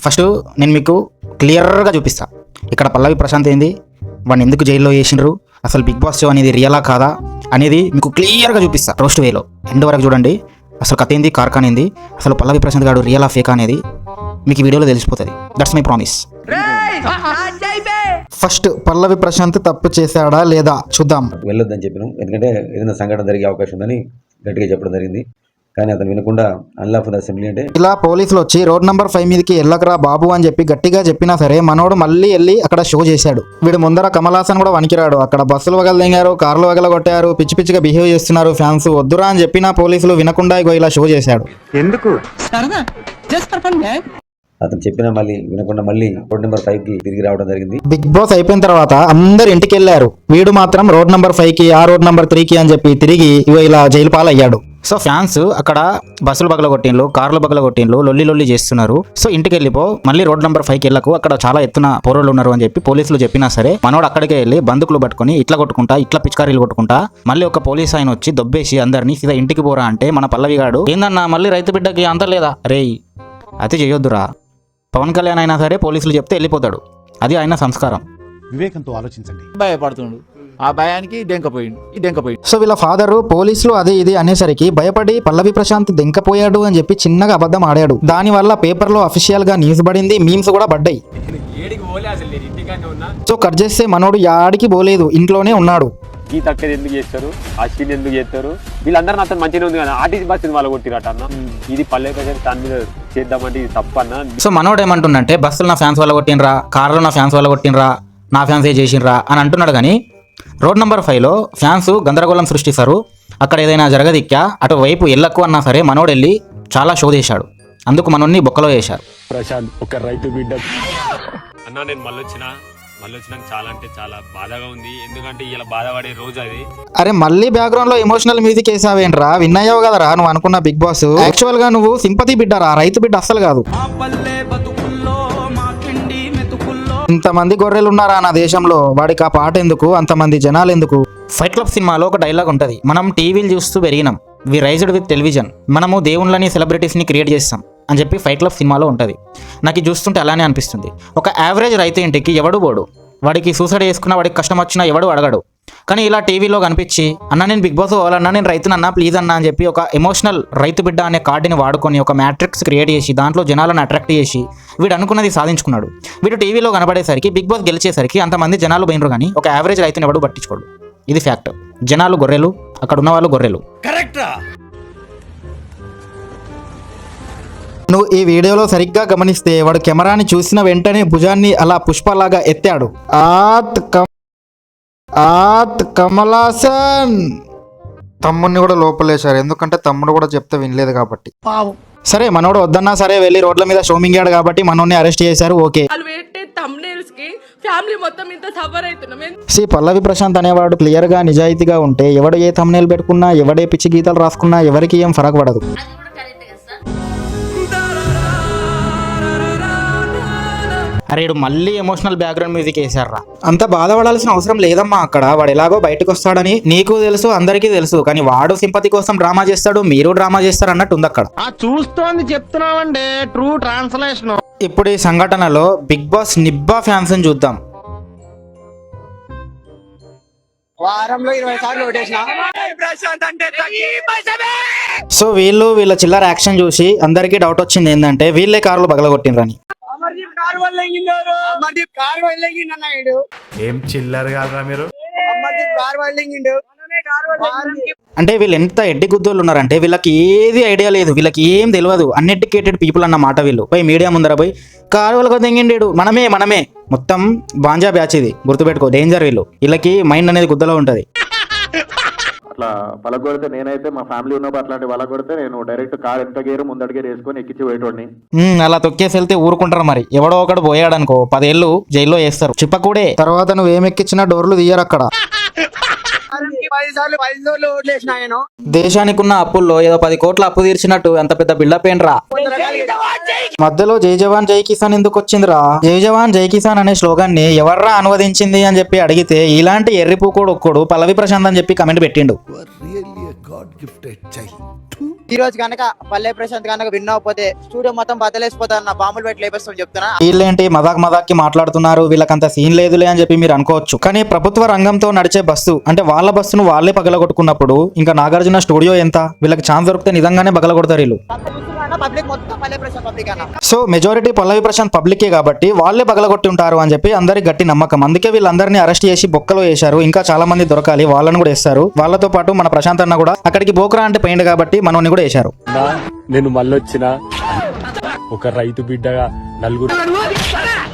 First నేను మీకు క్లియర్గా చూపిస్తా ఇక్కడ పల్లవి ప్రశాంత్ ఏంది, వాడిని ఎందుకు జైల్లో వేసిండ్రు, అసలు బిగ్ బాస్ షో అనేది రియలా కాదా అనేది మీకు క్లియర్గా చూపిస్తా రోస్ట్ వేలో. ఎండ్ వరకు చూడండి. అసలు కథ ఏంది, కార్ఖాన్ ఏంది, అసలు పల్లవి ప్రశాంత్ గారు రియలా ఫేక్ అనేది మీకు ఈ వీడియోలో తెలిసిపోతుంది. That's my promise. ఫస్ట్ పల్లవి ప్రశాంత్ తప్పు చేశాడా లేదా చూద్దాం. వెళ్ళొద్దని చెప్పినాం, ఎందుకంటే ఏదైనా సంఘటన జరిగే అవకాశం ఉందని గట్టిగా చెప్పడం జరిగింది. కానీ అతను వినకుండా అన్లాఫుల్ అసెంబ్లీ అంటే ఇలా పోలీసులు వచ్చి రోడ్ నెంబర్ 5 మీదకి వెళ్ళకరా బాబు అని చెప్పి గట్టిగా చెప్పినా సరే మనోడు మళ్ళీ వెళ్ళి అక్కడ షో చేశాడు. వీడు ముందర కమల్ హాసన్ కూడా వణికిరాడు. అక్కడ బస్సులు వగలదెంగారు, కార్లు వగలగొట్టారు, పిచ్చి పిచ్చిగా బిహేవ్ చేస్తున్నారు ఫ్యాన్స్. వద్దురా అని చెప్పినా పోలీసులు వినకుండా ఇగో ఇలా షో చేశాడు. ఎందుకు అతను చెప్పినా మళ్ళీ వినకుండా మళ్ళీ రోడ్ నెంబర్ 5కి తిరిగి రావడం జరిగింది. బిగ్ బాస్ అయిపోయిన తర్వాత అందరు ఇంటికి వెళ్ళారు. వీడు మాత్రం రోడ్ నెంబర్ 5కి ఆ రోడ్ నెంబర్ 3కి అని చెప్పి తిరిగి ఇగో ఇలా జైలు పాలయ్యాడు. సో ఫ్యాన్స్ అక్కడ బస్సులు బగలగొట్టిండ్లు, కార్లు బగలగొట్టిండ్లు, లొల్లి చేస్తున్నారు. సో ఇంటికి వెళ్ళిపో, మళ్ళీ రోడ్ నెంబర్ 5కి వెళ్ళకు, అక్కడ చాలా ఎత్తున పోరోళ్ళు ఉన్నారు అని చెప్పి పోలీసులు చెప్పినా సరే మనోడు అక్కడికే వెళ్ళి బందుకులు పట్టుకుని ఇట్లా కొట్టుకుంటా, ఇట్లా పిచికారీలు కొట్టుకుంటా మళ్ళీ ఒక పోలీస్ ఆయన వచ్చి దొబ్బేసి అందరినీ సీదా ఇంటికి పోరా అంటే మన పల్లవి గాడు ఏందన్నా మళ్ళీ రైతు బిడ్డకి అంత లేదా, రేయ్ అతి చేయొద్దురా. పవన్ కళ్యాణ్ అయినా సరే పోలీసులు చెప్తే వెళ్ళిపోతాడు, అది ఆయన సంస్కారం. వివేకంతో ఆలోచించండి. భయపడుతుండు, ఆ భయానికి దెంకపోయిండు. సో వీళ్ళ ఫాదరు పోలీసులు అది ఇది అనేసరికి భయపడి పల్లవి ప్రశాంత్ దెంకపోయాడు అని చెప్పి చిన్నగా అబద్ధం ఆడాడు. దాని వల్ల పేపర్లో అఫీషియల్ గా న్యూస్ పడింది, మీమ్స్ కూడా పడ్డాయి. సో కట్ చేస్తే మనోడు యాడికి పోలేదు, ఇంట్లోనే ఉన్నాడు. ఈ తక్కువ ఎందుకు చేస్తారు, ఆ సీన్ ఎందుకు చేస్తారు, వీళ్ళందరూ అతను మంచిగా ఉంది కదా, ఆర్టీసీ బస్ వాళ్ళు కొట్టిరట అన్న. ఇది పల్లె ప్రజలు దాని మీద చేద్దామంటే ఇది తప్పన్న. సో మనోడు ఏమంటుండంటే బస్సులు నా ఫ్యాన్స్ వల్ల కొట్టినరా, కార్లు నా ఫ్యాన్స్ వల్ల కొట్టినరా, నా ఫ్యాన్స్ ఏ చేసినరా అని అంటున్నాడు. కానీ రోడ్ నెంబర్ 5లో ఫ్యాన్స్ గందరగోళం సృష్టిస్తారు. అక్కడ ఏదైనా జరగదిక్కా అటువైపు వెళ్ళకు అన్నా సరే మనోడు వెళ్ళి చాలా షో చేశాడు. అందుకు మనోడిని బొక్కలో వేశారు. ప్రశాంత్ ఒక రైతు బిడ్డ అన్న నేను మళ్ళొచ్చినాక చాలా అంటే చాలా బాధగా ఉంది. ఎందుకంటే ఇలా బాధపడే రోజు అది. అరే మళ్ళీ బ్యాక్గ్రౌండ్ లో ఎమోషనల్ మ్యూజిక్ వేసావేంట్రా, విన్ అయ్యావు కదరా నువ్వు అనుకున్న బిగ్ బాస్. యాక్చువల్ గా నువ్వు సింపతి బిడ్డరా, రైతు బిడ్డ అస్సలు కాదు. ఇంతమంది గొర్రెలు ఉన్నారా నా దేశంలో, వాడికి ఆ పాట ఎందుకు, అంతమంది జనాలు ఎందుకు. ఫైట్ క్లబ్ సినిమాలో ఒక డైలాగ్ ఉంటుంది, మనం టీవీలు చూస్తూ పెరిగినాం, వి రైజ్డ్ విత్ టెలివిజన్, మనము దేవుళ్ళని సెలబ్రిటీస్ని క్రియేట్ చేస్తాం అని చెప్పి ఫైట్ క్లబ్ సినిమాలో ఉంటుంది. నాకు చూస్తుంటే అలానే అనిపిస్తుంది. ఒక యావరేజ్ రైతు ఇంటికి ఎవడు పోడు, వాడికి సూసైడ్ చేసుకున్నా, వాడికి కష్టం వచ్చినా ఎవడు అడగడు. కానీ ఇలా టీవీలో కనిపించి అన్న నేను బిగ్ బాస్ పోవాలన్నా, నేను రైతునన్నా ప్లీజ్ అన్నా అని చెప్పి ఒక ఎమోషనల్ రైతు బిడ్డ అనే కార్డుని వాడుకొని ఒక మ్యాట్రిక్స్ క్రియేట్ చేసి దాంట్లో జనాలను అట్రాక్ట్ చేసి వీడు అనుకున్నది సాధించుకున్నాడు. వీడు టీవీలో కనబడేసరికి బిగ్ బాస్ గెలిచేసరికి అంతమంది జనాలు పోయినరు, కానీ ఒక యావరేజ్ రైతుని ఎవడు పట్టించుకోడు. ఇది ఫ్యాక్ట్. జనాలు గొర్రెలు, అక్కడ ఉన్న వాళ్ళు గొర్రెలు. నువ్వు ఈ వీడియోలో సరిగ్గా గమనిస్తే వాడు కెమెరాని చూసిన వెంటనే భుజాన్ని అలా పుష్పలాగా ఎత్తాడు. కమల్ హాసన్ తమ్ముడిని కూడా లోపలేశారు, ఎందుకంటే తమ్ముడు కూడా చెప్తే వినలేదు కాబట్టి. సరే మనోడు వద్దన్నా సరే వెళ్ళి రోడ్ల మీద షోమింగాడు కాబట్టి మనోడిని అరెస్ట్ చేశారు. ఓకే, పల్లవి ప్రశాంత్ అనేవాడు క్లియర్ గా నిజాయితీగా ఉంటే ఎవడు ఏ థంబ్నెయిల్ పెట్టుకున్నా, ఎవడే పిచ్చి గీతలు రాసుకున్నా ఎవరికి ఏం ఫరక్ పడదు. అరే మళ్ళీ ఎమోషనల్ బ్యాక్గ్రౌండ్ మ్యూజిక్ వేసారా, అంత బాధపడాల్సిన అవసరం లేదమ్మా. అక్కడ వాడు ఎలాగో బయటకు వస్తాడని నీకు తెలుసు, అందరికీ తెలుసు. కానీ వాడు సింపతి కోసం డ్రామా చేస్తాడు, మీరు డ్రామా చేస్తారు అన్నట్టు ఉంది అక్కడ. చూస్తోంది చెప్తున్నామండి, ట్రూ ట్రాన్స్లేషన్. ఇప్పుడు ఈ సంఘటనలో బిగ్ బాస్ నిబ్బా ఫ్యాన్స్ ని చూద్దాం. వారంలో 20 సార్లు ఓటేసినా. సో వీళ్ళ చిల్లర యాక్షన్ చూసి అందరికీ డౌట్ వచ్చింది ఏంటంటే వీళ్ళే కార్లు బగలగొట్టినరని. ఏం చిల్లర్ కాదురా మీరు. అంటే వీళ్ళు ఎంత ఎడ్డి గుద్దోళ్ళు ఉన్నారంటే వీళ్ళకి ఏది ఐడియా లేదు, వీళ్ళకి ఏం తెలియదు. అన్ఎడ్యుకేటెడ్ పీపుల్ అన్నమాట వీళ్ళు. పోయి మీడియా ముందర పోయి కారు వాళ్ళకు తెంగిండేడు, మనమే మొత్తం బాంజా బ్యాచ్ ఇది, గుర్తుపెట్టుకో, డేంజర్ వీళ్ళు. వీళ్ళకి మైండ్ అనేది గుద్దలో ఉంటది. అట్లా పలగొడితే నేనైతే మా ఫ్యామిలీ ఉన్నప్పుడు అట్లాంటి పలగొడితే నేను డైరెక్ట్ కార్ వెనక గేరు ముందడి గేరు వేసుకొని ఎక్కించి పోయేటోడిని. అలా తొక్కేసి వెళ్తే ఊరుకుంటారు మరి. ఎవడో ఒకడు పోయాడనుకో 10 ఏళ్ళు జైల్లో వేస్తారు, చిప్పకూడే. తర్వాత నువ్వు ఏమెక్కించినా డోర్లు తీయరు అక్కడ. దేశానికి ఉన్న అప్పుల్లో ఏదో 10 కోట్ల అప్పు తీర్చినట్టు ఎంత పెద్ద బిల్డప్ ఏంట్రా. మధ్యలో జై జవాన్ జై కిసాన్ ఎందుకు వచ్చిందిరా? జై జవాన్ జై కిసాన్ అనే స్లోగన్ ని ఎవర్రా అనువదించింది అని చెప్పి అడిగితే ఇలాంటి ఎర్రిపూకోడు ఒక్కడు పల్లవి ప్రశాంత్ అని చెప్పి కమెంట్ పెట్టిండు. ఈ రోజు కనుక పల్లె ప్రశాంత్ కనుక విన్ అవ్వకపోతే స్టూడియో మొత్తం బద్దలేసిపోతారు, నా బాంబులు పెట్టి లేపేస్తాం చెప్తున్నా. వీళ్ళేంటి మదాకి మాట్లాడుతున్నారు, వీళ్ళకంత సీన్ లేదులే అని చెప్పి మీరు అనుకోవచ్చు. కానీ ప్రభుత్వ రంగంతో నడిచే బస్సు అంటే వాళ్ళ బస్సును వాళ్ళే పగలగొట్టుకున్నప్పుడు ఇంకా నాగార్జున స్టూడియో ఎంత? వీళ్ళకి ఛాన్స్ దొరికితే నిజంగానే పగలగొడతారు వీళ్ళు. పబ్లిక్ మొత్తం పల్లె ప్రశాంత్ పబ్లిక్ అన్న. సో మెజారిటీ పల్లవి ప్రశాంత్ పబ్లికే కాబట్టి వాళ్ళే పగలగొట్టి ఉంటారు అని చెప్పి అందరికి గట్టి నమ్మకం. అందుకే వీళ్ళందరినీ అరెస్ట్ చేసి బొక్కలో వేశారు. ఇంకా చాలా మంది దొరకాలి, వాళ్ళని కూడా వేస్తారు. వాళ్ళతో పాటు మన ప్రశాంత్ అన్న కూడా అక్కడికి బోకరా అంటే పోయింది కాబట్టి మనోని కూడా వేశారు. నేను మళ్ళొచ్చిన ఒక రైతు బిడ్డగా నలుగురు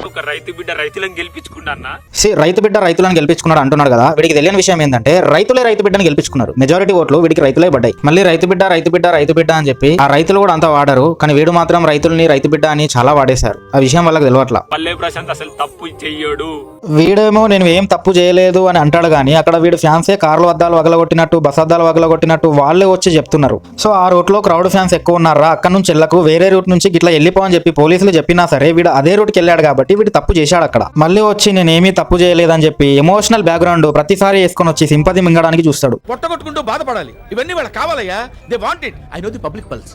ఒక రైతు బిడ్డ రైతులను గెలిపించుకున్నా. రైతు బిడ్డ రైతులను గెలిపించుకున్నాడు అంటున్నాడు కదా. వీడికి తెలియని విషయం ఏంటంటే రైతులే రైతు బిడ్డని గెలిపించుకున్నారు. మెజారిటీ ఓట్లు వీడికి రైతులే పడ్డాయి. మళ్ళీ రైతు బిడ్డ అని చెప్పి ఆ రైతులు కూడా అంతా వాడారు. కానీ వీడు మాత్రం రైతుల్ని రైతు బిడ్డ అని చాలా వాడేశారు. ఆ విషయం వాళ్ళకి తెలియట్లా. పల్లె ప్రశాంత్ అసలు తప్పు చెయ్యడు. వీడేమో నేను ఏం తప్పు చేయలేదు అని అంటాడు కానీ అక్కడ వీడు ఫ్యాన్సే కార్లు అద్దాలు వగలగొట్టినట్టు బస్ అద్దాలు వగలగొట్టినట్టు వాళ్ళే వచ్చి చెప్తున్నారు. సో ఆ రూట్ లో క్రౌడ్ ఫ్యాన్స్ ఎక్కువ ఉన్నారా, అక్కడ నుంచి వెళ్ళకు, వేరే రూట్ నుంచి ఇట్లా వెళ్ళిపో అని చెప్పి పోలీసులు చెప్పినా సరే వీడు అదే రూట్కి వెళ్ళాడు కాబట్టి వీడు తప్పు చేశాడు. అక్కడ మళ్ళీ వచ్చి నేనేమీ తప్పు చేయలేదని చెప్పి ఎమోషనల్ బ్యాక్గ్రౌండ్ ప్రతిసారి వేసుకొని వచ్చి సింపతి మింగడానికి చూస్తాడు. పొట్టగొట్టుకుంటూ బాధపడాలి, ఇవన్నీ వాళ్ళకి కావాలయ్యా. They want it. I know the public pulse.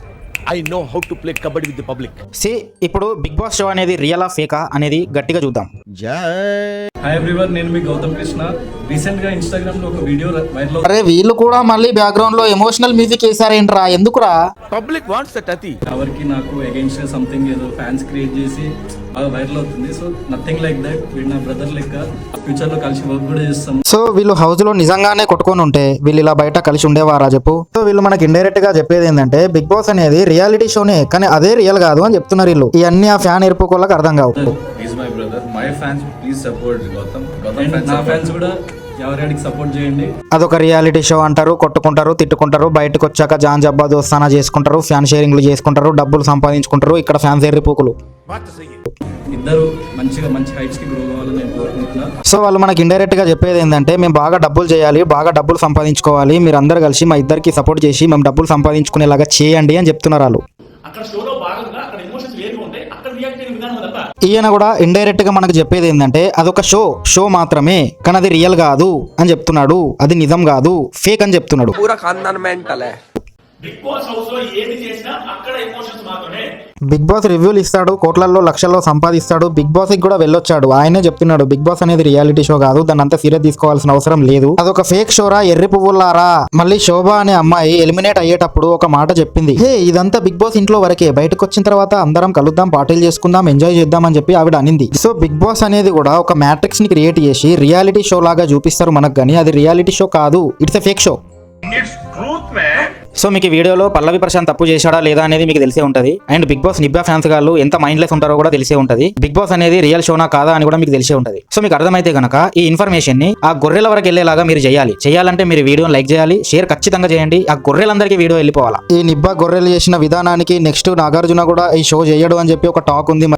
I know how to play kabaddi with the public. ఇప్పుడు బిగ్ బాస్ షో అనేది రియలా ఫేకా అనేది గట్టిగా చూద్దాం. హాయ్ ఎవ్రీవన్, నేను మీ గౌతమ్ కృష్ణ. రీసెంట్ గా ఇన్స్టాగ్రామ్ లో ఒక వీడియో వైరల్. అరే వీళ్ళు కూడా మళ్ళీ బ్యాక్గ్రౌండ్ లో ఎమోషనల్ మ్యూజిక్ వేసారేంట్రా, ఎందుకురా? పబ్లిక్ వాంట్స్ దట్ అతి. ఎవరికి నాకు అగైన్స్ట్ సంథింగ్ ఏదో ఫ్యాన్స్ క్రియేట్ చేసి బాగా వైరల్ అవుతుంది. So nothing like that. వీడు నా బ్రదర్ లెక్క, ఫ్యూచర్ లో కలిసి వర్క్ కూడా చేస్తాం. సో వీళ్ళు హౌస్ లో నిజంగానే కొట్టుకొని ఉంటే వీళ్ళు ఇలా బయట కలిసి ఉండేవారా చెప్పు? సో వీళ్ళు మనకి ఇండైరెక్ట్ గా చెప్పేది ఏంటంటే బిగ్ బాస్ అనేది రియాలిటీ షోనే, కానీ అదే రియల్ కాదు అని చెప్తున్నారు వీళ్ళు. ఇవన్నీ ఆ ఫ్యాన్ ఎరుపుకోళ్ళకి అర్థం కావు. Is my brother, my fans please support Gautam. నా ఫ్యాన్స్ కూడా ఎవరికి సపోర్ట్ చేయండి. అదొక రియాలిటీ షో అంటారు, కొట్టుకుంటారు, తిట్టుకుంటారు, బయటకు వచ్చాక జాన్ జబ్బా దోస్తానా చేసుకుంటారు, ఫ్యాన్ షేరింగ్లు చేసుకుంటారు, డబ్బులు సంపాదించుకుంటారు. ఇక్కడ ఫ్యాన్స్ ఎర్రిపోకులు. ఇద్దరు మంచి హైట్స్ కి గ్రో కావాలని నేను కోరుకుంటున్నా. సో వాళ్ళు మనకి ఇండైరెక్ట్ గా చెప్పేది ఏంటంటే మేము బాగా డబ్బులు చేయాలి, బాగా డబ్బులు సంపాదించుకోవాలి, మీరు అందరు కలిసి మా ఇద్దరికి సపోర్ట్ చేసి మేము డబ్బులు సంపాదించుకునేలాగా చేయండి అని చెప్తున్నారు వాళ్ళు. ఈయన కూడా ఇండైరెక్ట్ గా మనకు చెప్పేది ఏంటంటే అదొక షో మాత్రమే, కానీ అది రియల్ కాదు అని చెప్తున్నాడు. అది నిజం కాదు, ఫేక్ అని చెప్తున్నాడు. బిగ్ బాస్ రివ్యూలు ఇస్తాడు, కోట్లలో లక్షల్లో సంపాదిస్తాడు, బిగ్ బాస్ కి కూడా వెళ్ళొచ్చాడు. ఆయనే చెప్తున్నాడు బిగ్ బాస్ అనేది రియాలిటీ షో కాదు, దాన్ని అంతా సీరియస్ తీసుకోవాల్సిన అవసరం లేదు, అదొక ఫేక్ షోరా, ఎర్రి పువ్వులారా. మళ్ళీ శోభ అనే అమ్మాయి ఎలిమినేట్ అయ్యేటప్పుడు ఒక మాట చెప్పింది, హే ఇదంతా బిగ్ బాస్ ఇంట్లో వరకే, బయటకు వచ్చిన తర్వాత అందరం కలుద్దాం, పార్టీలు చేసుకుందాం, ఎంజాయ్ చేద్దాం అని చెప్పి ఆవిడ అనింది. సో బిగ్ బాస్ అనేది కూడా ఒక మ్యాట్రిక్స్ ని క్రియేట్ చేసి రియాలిటీ షో లాగా చూపిస్తారు మనకు, కానీ అది రియాలిటీ షో కాదు, it's a fake show. So మీకు ఈ వీడియోలో పల్లవి ప్రశాంత్ తప్పు చేశాడా లేదా అనేది మీకు తెలిసే ఉంటది. అండ్ బిగ్ బాస్ నిబ్బా ఫ్యాన్స్ గాళ్ళు ఎంత మైండ్లెస్ ఉంటారో కూడా తెలిసే ఉంటది. బిగ్ బాస్ అనేది రియల్ షోనా కాదా అని కూడా మీకు తెలిసే ఉంటది. సో మీకు అర్థమైతే గనక ఈ ఇన్ఫర్మేషన్ ని ఆ గొర్రెల వరకు వెళ్ళేలాగా మీరు చేయాలంటే మీరు వీడియోని లైక్ చేయాలి, షేర్ ఖచ్చితంగా చేయండి. ఆ గొర్రెలందరికీ వీడియో వెళ్ళిపోవాలా. ఈ నిబ్బా గొర్రెలు చేసిన విధానానికి నెక్స్ట్ నాగార్జున కూడా ఈ షో చేయడు అని చెప్పి ఒక టాక్ ఉంది.